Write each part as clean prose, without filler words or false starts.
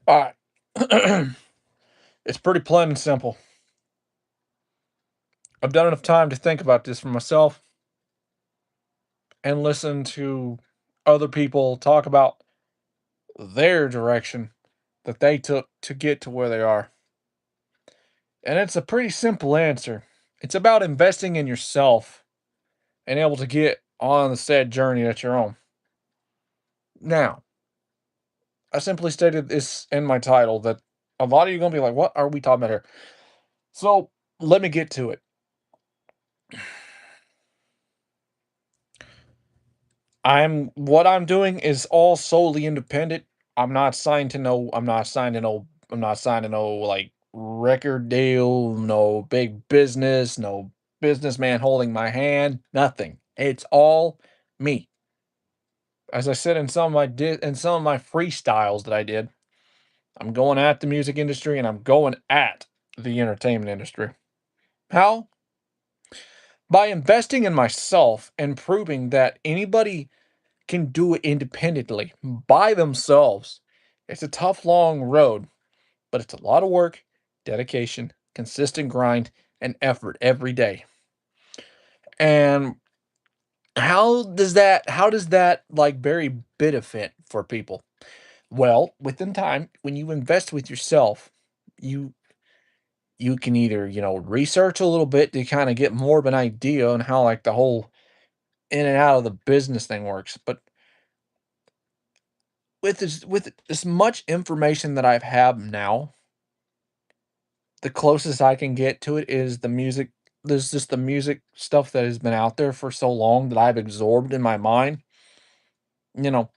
All right. It's pretty plain and simple. I've done enough time to think about this for myself and listen to other people talk about their direction that they took to get to where they are. And it's a pretty simple answer. It's about investing in yourself and able to get on the said journey that you're on. Now, I simply stated this in my title that a lot of you are going to be like, what are we talking about here? So let me get to it. What I'm doing is all solely independent. I'm not signing no like record deal, no big business, no businessman holding my hand, nothing. It's all me. As I said in some of my freestyles that I did, I'm going at the music industry and I'm going at the entertainment industry. How? By investing in myself and proving that anybody can do it independently by themselves. It's a tough, long road, but it's a lot of work, dedication, consistent grind, and effort every day. And how does that like very benefit for people? Well, within time, when you invest with yourself, you you can either, research a little bit to kind of get more of an idea on how like the whole in and out of the business thing works. But with as much information that I've had now, the closest I can get to it is the music. There's just the music stuff that has been out there for so long that I've absorbed in my mind. You know,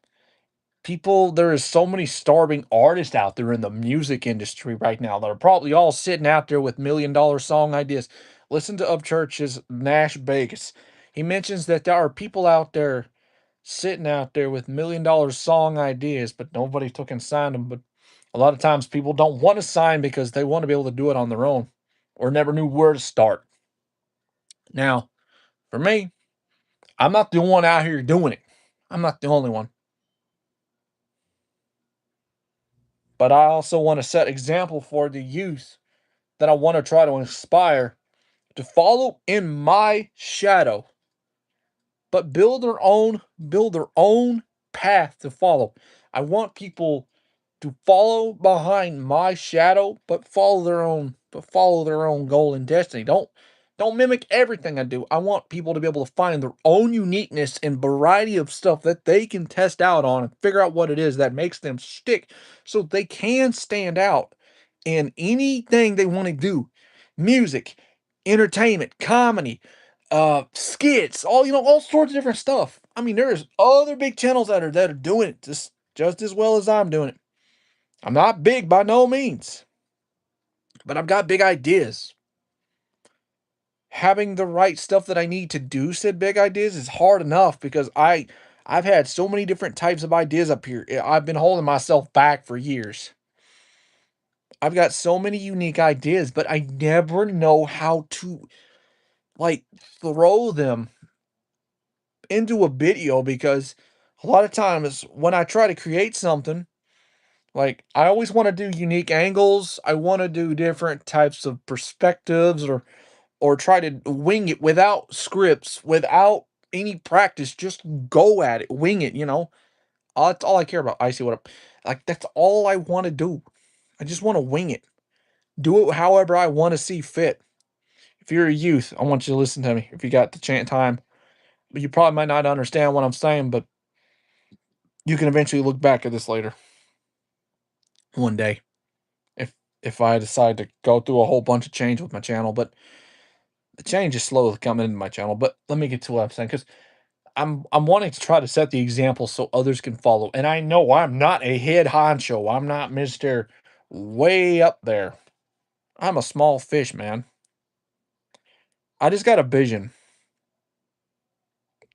there is so many starving artists out there in the music industry right now that are probably all sitting out there with $1 million song ideas. Listen to Upchurch's Nash Vegas. He mentions that there are people out there sitting out there with $1 million song ideas, but nobody took and signed them. But a lot of times people don't want to sign because they want to be able to do it on their own or never knew where to start. Now, for me, I'm not the one out here doing it. I'm not the only one. But I also want to set example for the youth that I want to try to inspire to follow in my shadow, but build their own path to follow. I want people to follow behind my shadow, but follow their own goal and destiny. Don't mimic everything I do. I want people to be able to find their own uniqueness and variety of stuff that they can test out on and figure out what it is that makes them stick so they can stand out in anything they want to do. Music, entertainment, comedy, skits, all sorts of different stuff. I mean, there's other big channels that are doing it just as well as I'm doing it. I'm not big by no means, but I've got big ideas. Having the right stuff that I need to do said big ideas is hard enough because I've had so many different types of ideas up here. I've been holding myself back for years. I've got so many unique ideas, but I never know how to like throw them into a video because a lot of times when I try to create something, like I always want to do unique angles. I want to do different types of perspectives or try to wing it without scripts, without any practice. Just go at it, wing it. That's all I care about. I see what like that's all I want to do. I just want to wing it. Do it however I want to see fit. If you're a youth, I want you to listen to me. If you got the chance time, but you probably might not understand what I'm saying, but you can eventually look back at this later one day if I decide to go through a whole bunch of change with my channel. But the change is slowly coming into my channel. But let me get to what I'm saying because I'm wanting to try to set the example so others can follow. And I know I'm not a head honcho. I'm not Mr. Way up there. I'm a small fish, man. I just got a vision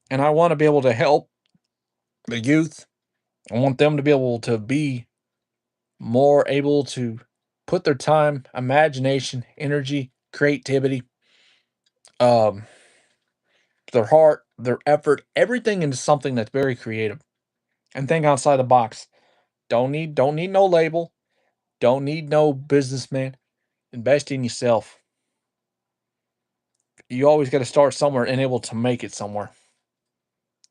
and I want to be able to help the youth. I want them to be able to be more able to put their time, imagination, energy, creativity, um, their heart, their effort, everything into something that's very creative and think outside the box. Don't need no label. Don't need no businessman. Invest in yourself. You always got to start somewhere and able to make it somewhere.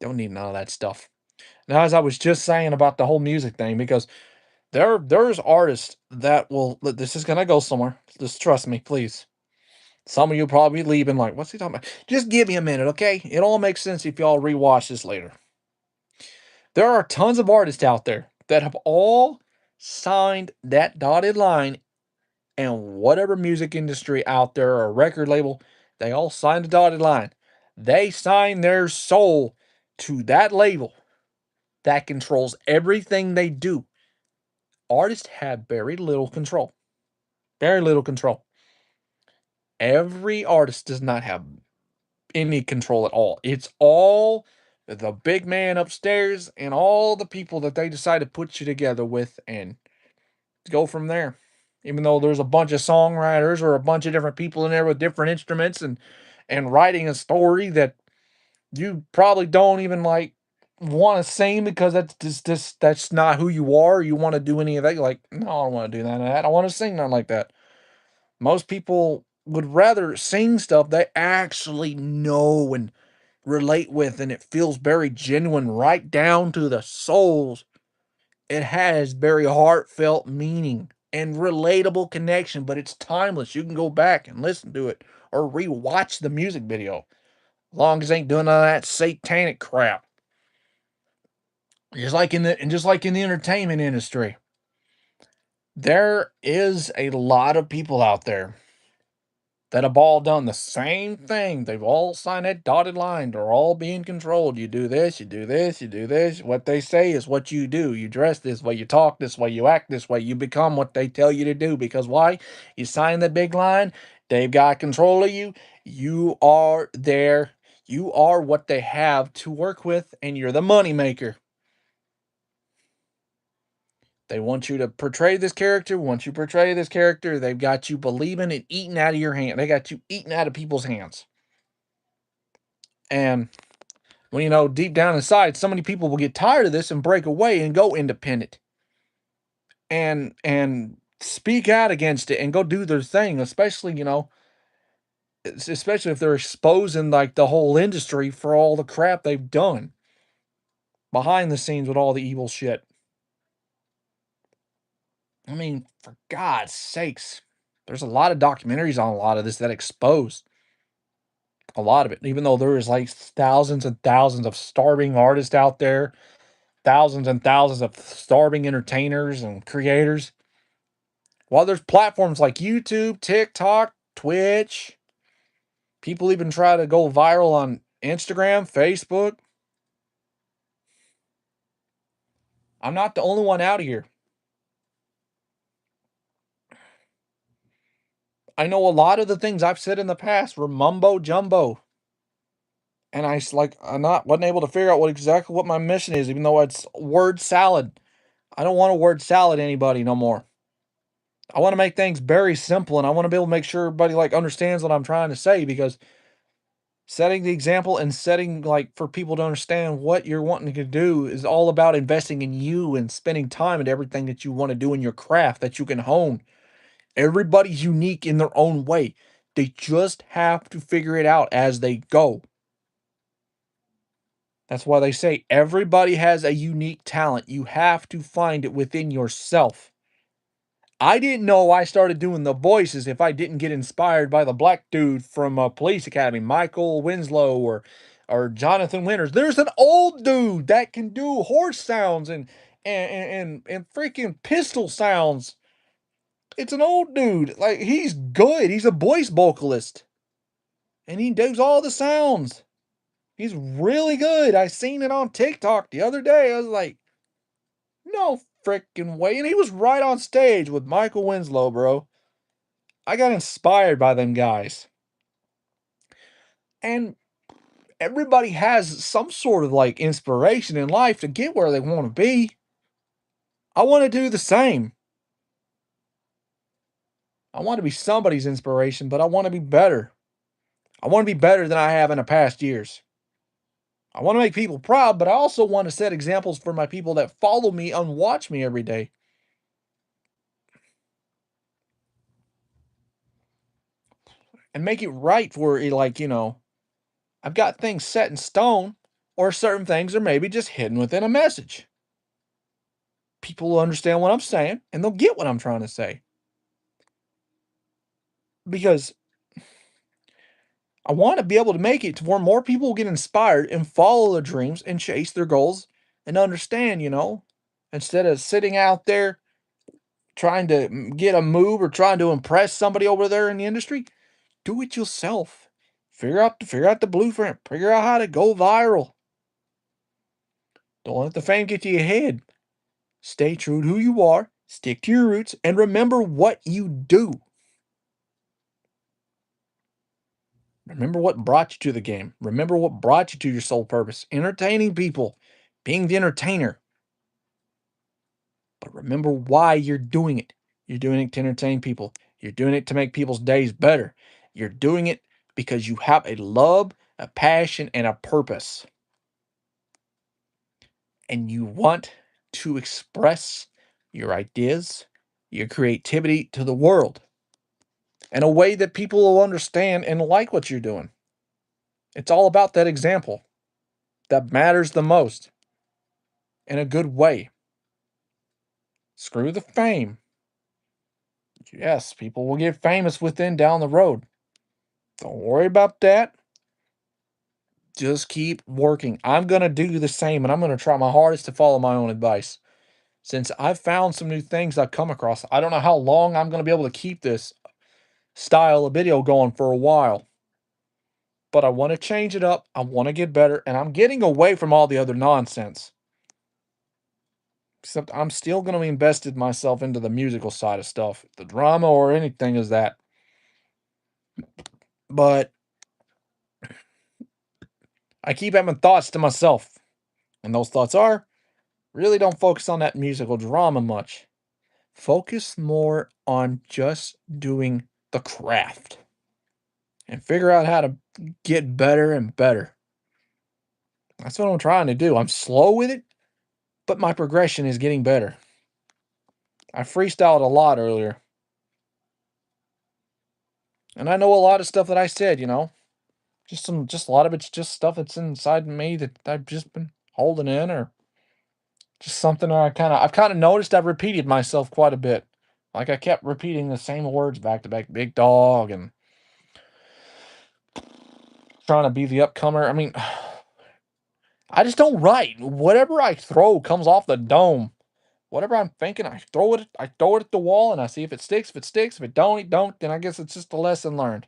Don't need none of that stuff. Now, as I was just saying about the whole music thing, because there's artists that will this is gonna go somewhere. Just trust me, please. Some of you probably leaving like, what's he talking about? Just give me a minute, okay? It all makes sense if y'all rewatch this later. There are tons of artists out there that have all signed that dotted line, and whatever music industry out there or record label, they all signed a dotted line. They sign their soul to that label that controls everything they do. Artists have very little control. Very little control. Every artist does not have any control at all. It's all the big man upstairs and all the people that they decide to put you together with and go from there. Even though there's a bunch of songwriters or a bunch of different people in there with different instruments and writing a story that you probably don't even like want to sing because that's not who you are. You want to do any of that. You're like, no, I don't want to do none of that. I want to sing nothing like that. Most people would rather sing stuff they actually know and relate with, and it feels very genuine right down to the souls. It has very heartfelt meaning and relatable connection, but it's timeless. You can go back and listen to it or rewatch the music video. Long as ain't doing none of that satanic crap. Just like in the entertainment industry. There is a lot of people out there that have all done the same thing. They've all signed that dotted line. They're all being controlled. You do this, you do this, you do this. What they say is what you do. You dress this way, you talk this way, you act this way, you become what they tell you to do. Because why? You sign the big line, they've got control of you. You are there. You are what they have to work with, and you're the money maker. They want you to portray this character. Once you portray this character, they've got you believing and eating out of your hand. They got you eating out of people's hands. And when deep down inside, so many people will get tired of this and break away and go independent and speak out against it and go do their thing, especially, especially if they're exposing like the whole industry for all the crap they've done behind the scenes with all the evil shit. I mean, for God's sakes, there's a lot of documentaries on a lot of this that expose a lot of it, even though there is like thousands and thousands of starving artists out there, thousands and thousands of starving entertainers and creators. While there's platforms like YouTube, TikTok, Twitch, people even try to go viral on Instagram, Facebook. I'm not the only one out here. I know a lot of the things I've said in the past were mumbo jumbo. And I'm not wasn't able to figure out what my mission is, even though it's word salad. I don't want to word salad anybody no more. I want to make things very simple, and I want to be able to make sure everybody like understands what I'm trying to say, because setting the example and setting like for people to understand what you're wanting to do is all about investing in you and spending time at everything that you want to do in your craft that you can hone. Everybody's unique in their own way. They just have to figure it out as they go. That's why they say everybody has a unique talent. You have to find it within yourself. I didn't know I started doing the voices if I didn't get inspired by the black dude from Police Academy, Michael Winslow or Jonathan Winters. There's an old dude that can do horse sounds and freaking pistol sounds. It's an old dude. Like, he's good. He's a voice vocalist. And he does all the sounds. He's really good. I seen it on TikTok the other day. I was like, no freaking way. And he was right on stage with Michael Winslow, bro. I got inspired by them guys. And everybody has some sort of like inspiration in life to get where they want to be. I want to do the same. I want to be somebody's inspiration, but I want to be better. I want to be better than I have in the past years. I want to make people proud, but I also want to set examples for my people that follow me and watch me every day. and make it right for it, like, I've got things set in stone, or certain things are maybe just hidden within a message. People will understand what I'm saying and they'll get what I'm trying to say. Because I want to be able to make it to where more people will get inspired and follow their dreams and chase their goals and understand, instead of sitting out there trying to get a move or trying to impress somebody over there in the industry, do it yourself. Figure out the blueprint. Figure out how to go viral. Don't let the fame get to your head. Stay true to who you are, stick to your roots, and remember what you do. Remember what brought you to the game. Remember what brought you to your sole purpose, entertaining people, being the entertainer. But remember why you're doing it. You're doing it to entertain people. You're doing it to make people's days better. You're doing it because you have a love, a passion, and a purpose. And you want to express your ideas, your creativity to the world in a way that people will understand and like what you're doing. It's all about that example that matters the most in a good way. Screw the fame. Yes, people will get famous within down the road. Don't worry about that. Just keep working. I'm going to do the same and I'm going to try my hardest to follow my own advice. Since I've found some new things I've come across, I don't know how long I'm going to be able to keep this style of video going for a while. But I want to change it up. I want to get better. And I'm getting away from all the other nonsense. Except I'm still going to be invested myself into the musical side of stuff. The drama or anything is that. But I keep having thoughts to myself. And those thoughts are really don't focus on that musical drama much. Focus more on just doing the craft and figure out how to get better and better. That's what I'm trying to do. I'm slow with it, but my progression is getting better. I freestyled a lot earlier. And I know a lot of stuff that I said, just a lot of it's just stuff that's inside me that I've just been holding in, or just something I've kind of noticed I've repeated myself quite a bit. Like I kept repeating the same words back to back, big dog, and trying to be the upcomer. I mean, I just don't write. Whatever I throw comes off the dome. Whatever I'm thinking, I throw it at the wall and I see if it sticks. If it sticks, if it don't, it don't, then I guess it's just a lesson learned.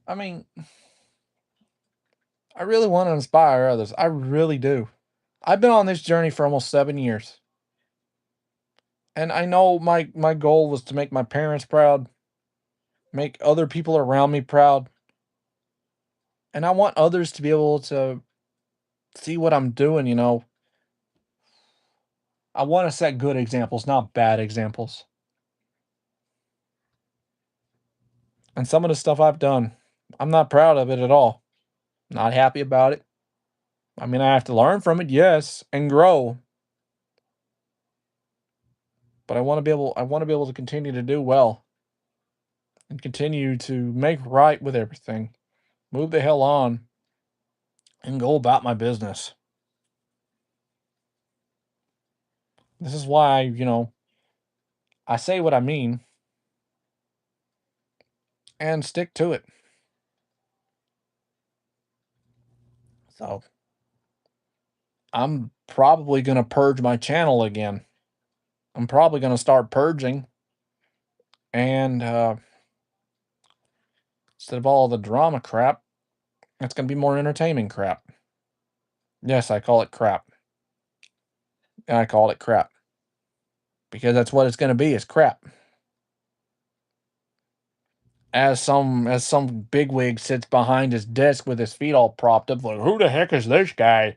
I mean, I really want to inspire others. I really do. I've been on this journey for almost 7 years. And I know my goal was to make my parents proud, make other people around me proud. And I want others to be able to see what I'm doing. I want to set good examples, not bad examples. And some of the stuff I've done, I'm not proud of it at all. Not happy about it. I mean, I have to learn from it, yes, and grow. But I want to be able to continue to do well and continue to make right with everything. Move the hell on and go about my business. This is why, I say what I mean and stick to it. So I'm probably going to purge my channel again. I'm probably going to start purging, and instead of all the drama crap, it's going to be more entertainment crap. Yes, I call it crap. And I call it crap because that's what it's going to be. It's crap. As some bigwig sits behind his desk with his feet all propped up, like, who the heck is this guy?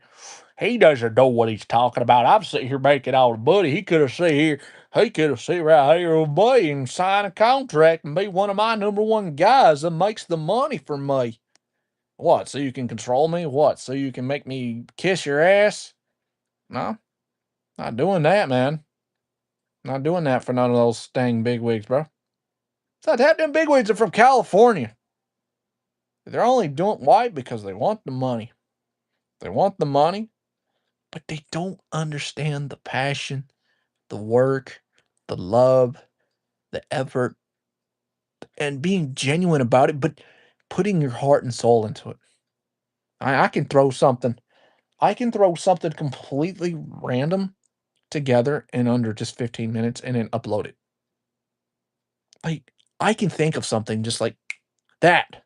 He doesn't know what he's talking about. I'm sitting here making all the money. He could have sit right here with me and sign a contract and be one of my number one guys that makes the money for me. What? So you can control me? What? So you can make me kiss your ass? No, not doing that, man. Not doing that for none of those dang bigwigs, bro. It's not that them bigwigs are from California. They're only doing why? Because they want the money. They want the money, but they don't understand the passion, the work, the love, the effort, and being genuine about it, but putting your heart and soul into it. I can throw something. I can throw something completely random together in under just 15 minutes and then upload it. Like, I can think of something just like that.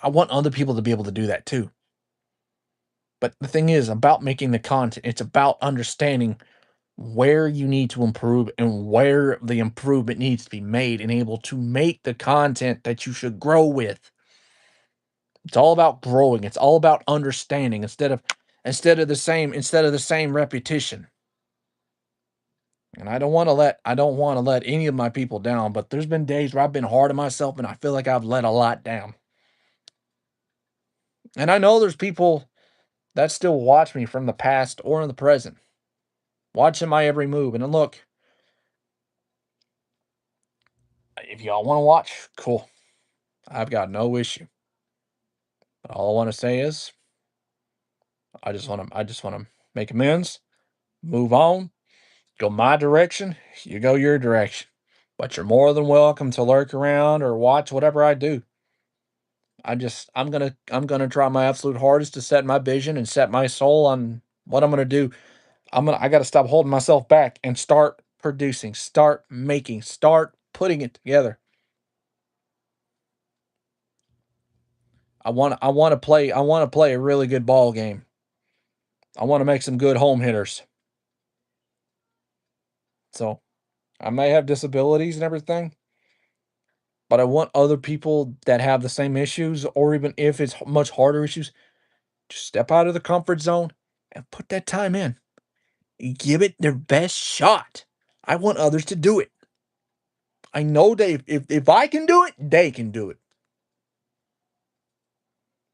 I want other people to be able to do that too. But the thing is about making the content, it's about understanding where you need to improve and where the improvement needs to be made and able to make the content that you should grow with. It's all about growing. It's all about understanding instead of the same repetition. And I don't want to let any of my people down, but there's been days where I've been hard on myself and I feel like I've let a lot down. And I know there's people that still watch me from the past or in the present, watching my every move. And then look, if y'all want to watch, cool. I've got no issue. But all I want to say is I just want to make amends, move on, go my direction, you go your direction. But you're more than welcome to lurk around or watch whatever I do. I'm gonna try my absolute hardest to set my vision and set my soul on what I'm gonna do. I gotta stop holding myself back and start producing, start making, start putting it together. I wanna play a really good ball game. I wanna make some good home hitters. So I may have disabilities and everything, but I want other people that have the same issues, or even if it's much harder issues, just step out of the comfort zone and put that time in. Give it their best shot. I want others to do it. I know they if I can do it, they can do it.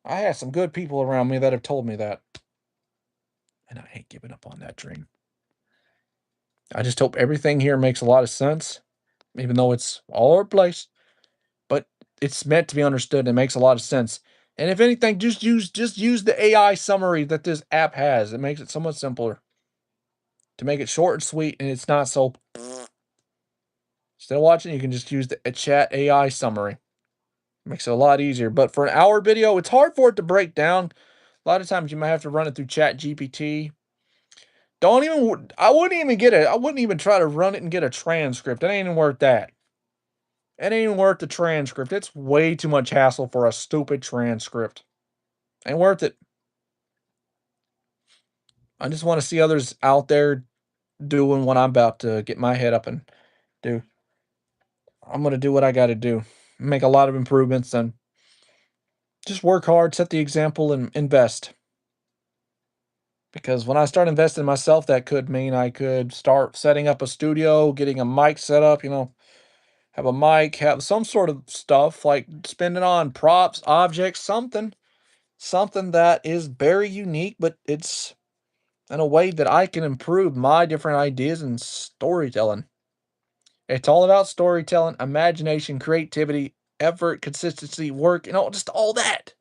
I have some good people around me that have told me that, and I ain't giving up on that dream. I just hope everything here makes a lot of sense, even though it's all over the place, but it's meant to be understood and it makes a lot of sense. And if anything, just use the AI summary that this app has. It makes it so much simpler to make it short and sweet, and it's not so. Instead of watching, you can just use the chat AI summary. Makes it a lot easier. But for an hour video, it's hard for it to break down. A lot of times you might have to run it through Chat GPT. Don't even I wouldn't even try to run it and get a transcript. It ain't even worth that. It ain't even worth the transcript. It's way too much hassle for a stupid transcript. Ain't worth it. I just want to see others out there doing what I'm about to get my head up and do. I'm gonna do what I gotta do. Make a lot of improvements and just work hard, set the example, and invest. Because when I start investing in myself, that could mean I could start setting up a studio, getting a mic set up, have a mic, have some sort of stuff like spending on props, objects, something that is very unique, but it's in a way that I can improve my different ideas and storytelling. It's all about storytelling, imagination, creativity, effort, consistency, work, just all that.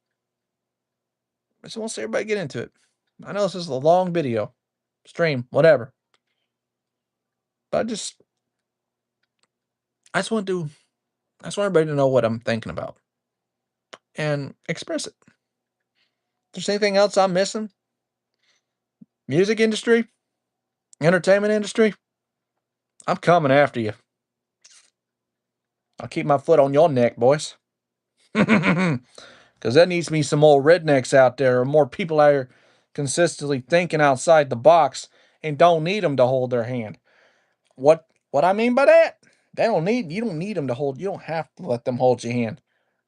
I just want to see everybody get into it. I know this is a long video, stream, whatever. But I just want to I just want everybody to know what I'm thinking about and express it. If there's anything else I'm missing, music industry, entertainment industry, I'm coming after you. I'll keep my foot on your neck, boys. Because that needs to be some more rednecks out there or more people out here consistently thinking outside the box and don't need them to hold their hand. What I mean by that? You don't need them to hold, you don't have to let them hold your hand.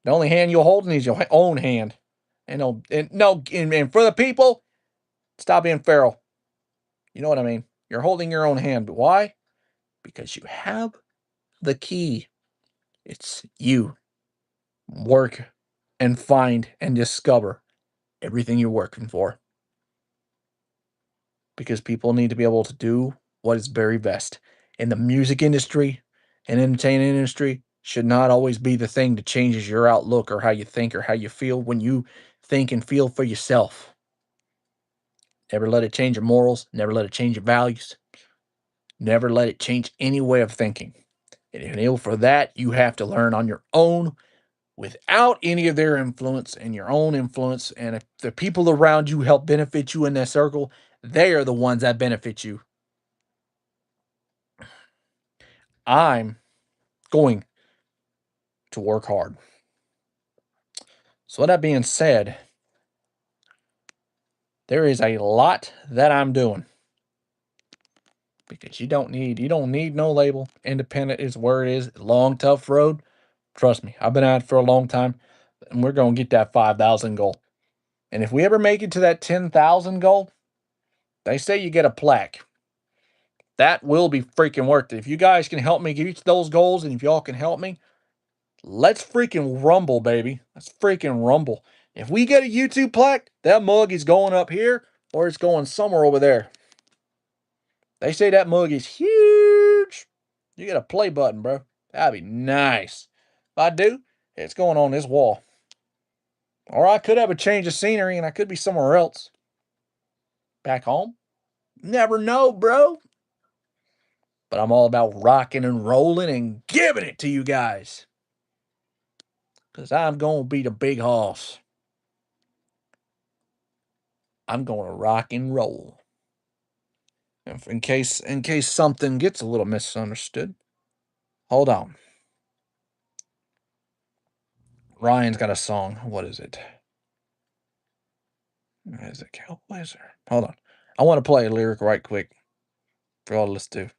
The only hand you're holding is your own hand. And no, and for the people, stop being feral. You know what I mean? You're holding your own hand. But why? Because you have the key. It's you. Work and find and discover everything you're working for. Because people need to be able to do what is very best. And the music industry and entertainment industry should not always be the thing that changes your outlook or how you think or how you feel when you think and feel for yourself. Never let it change your morals. Never let it change your values. Never let it change any way of thinking. And for that, you have to learn on your own without any of their influence and your own influence. And if the people around you help benefit you in that circle, they are the ones that benefit you. I'm going to work hard. So, with that being said, there is a lot that I'm doing because you don't need no label. Independent is where it is. Long, tough road. Trust me, I've been at it for a long time, and we're gonna get that 5,000 goal. And if we ever make it to that 10,000 goal, they say you get a plaque. That will be freaking worth it. If you guys can help me reach those goals, and if y'all can help me, let's freaking rumble, baby. Let's freaking rumble. If we get a YouTube plaque, that mug is going up here or it's going somewhere over there. They say that mug is huge. You get a play button, bro. That'd be nice. If I do, it's going on this wall. Or I could have a change of scenery and I could be somewhere else. Back home? Never know, bro. But I'm all about rocking and rolling and giving it to you guys. Because I'm going to be the big hoss. I'm going to rock and roll. In case something gets a little misunderstood. Hold on. Ryan's got a song. What is it? Is it Cowboys or hold on? I want to play a lyric right quick for all to listen to.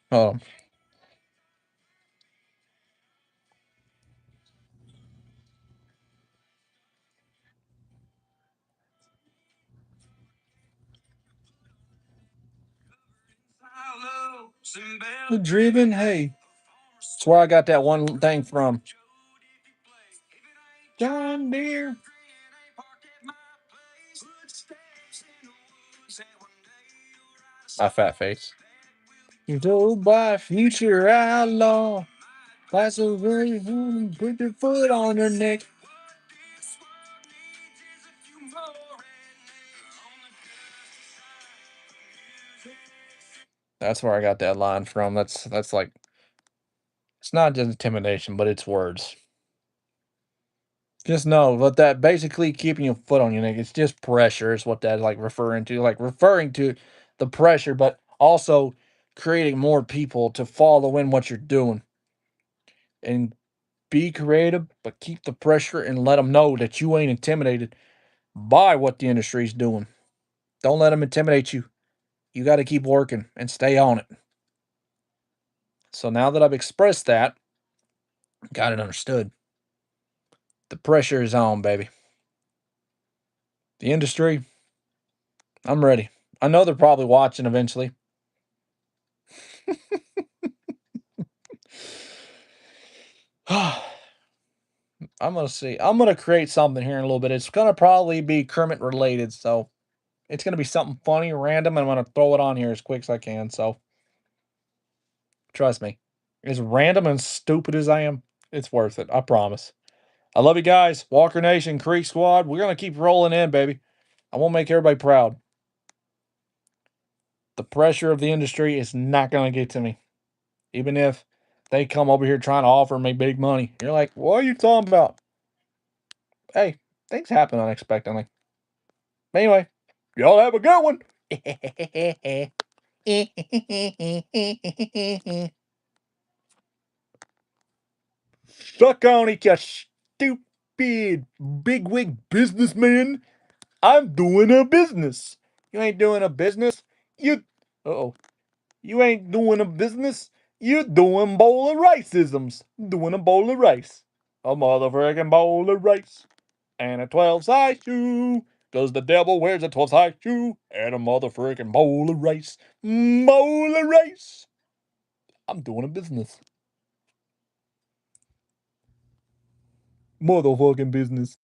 Hold on. The driven hay. That's where I got that one thing from. John Deere. My fat face. You told by future outlaw. That's a very put your foot on her neck. That's where I got that line from. That's like it's not just intimidation, but it's words. Just know but that basically keeping your foot on your neck. It's just pressure is what that's like referring to the pressure, but also creating more people to follow in what you're doing and be creative, but keep the pressure and let them know that you ain't intimidated by what the industry's doing. Don't let them intimidate you. You got to keep working and stay on it. So now that I've expressed that, got it understood. The pressure is on, baby. The industry, I'm ready. I know they're probably watching eventually. I'm gonna see. I'm gonna create something here in a little bit. It's gonna probably be Kermit related, so it's gonna be something funny, random, and I'm gonna throw it on here as quick as I can. So trust me, as random and stupid as I am, it's worth it. I promise. I love you guys, Walker Nation, Creek Squad. We're gonna keep rolling in, baby. I want to make everybody proud. The pressure of the industry is not gonna get to me, even if they come over here trying to offer me big money. You're like, what are you talking about? Hey, things happen unexpectedly. Anyway, y'all have a good one. Suck on it, you stupid bigwig businessman. I'm doing a business. You ain't doing a business. You, oh, you ain't doing a business. You doing bowl of riceisms. Doing a bowl of rice. A motherfucking bowl of rice. and a 12-size shoe. 'Cause the devil wears a 12-size shoe and a motherfucking bowl of rice. Bowl of rice. I'm doing a business. Motherfucking business.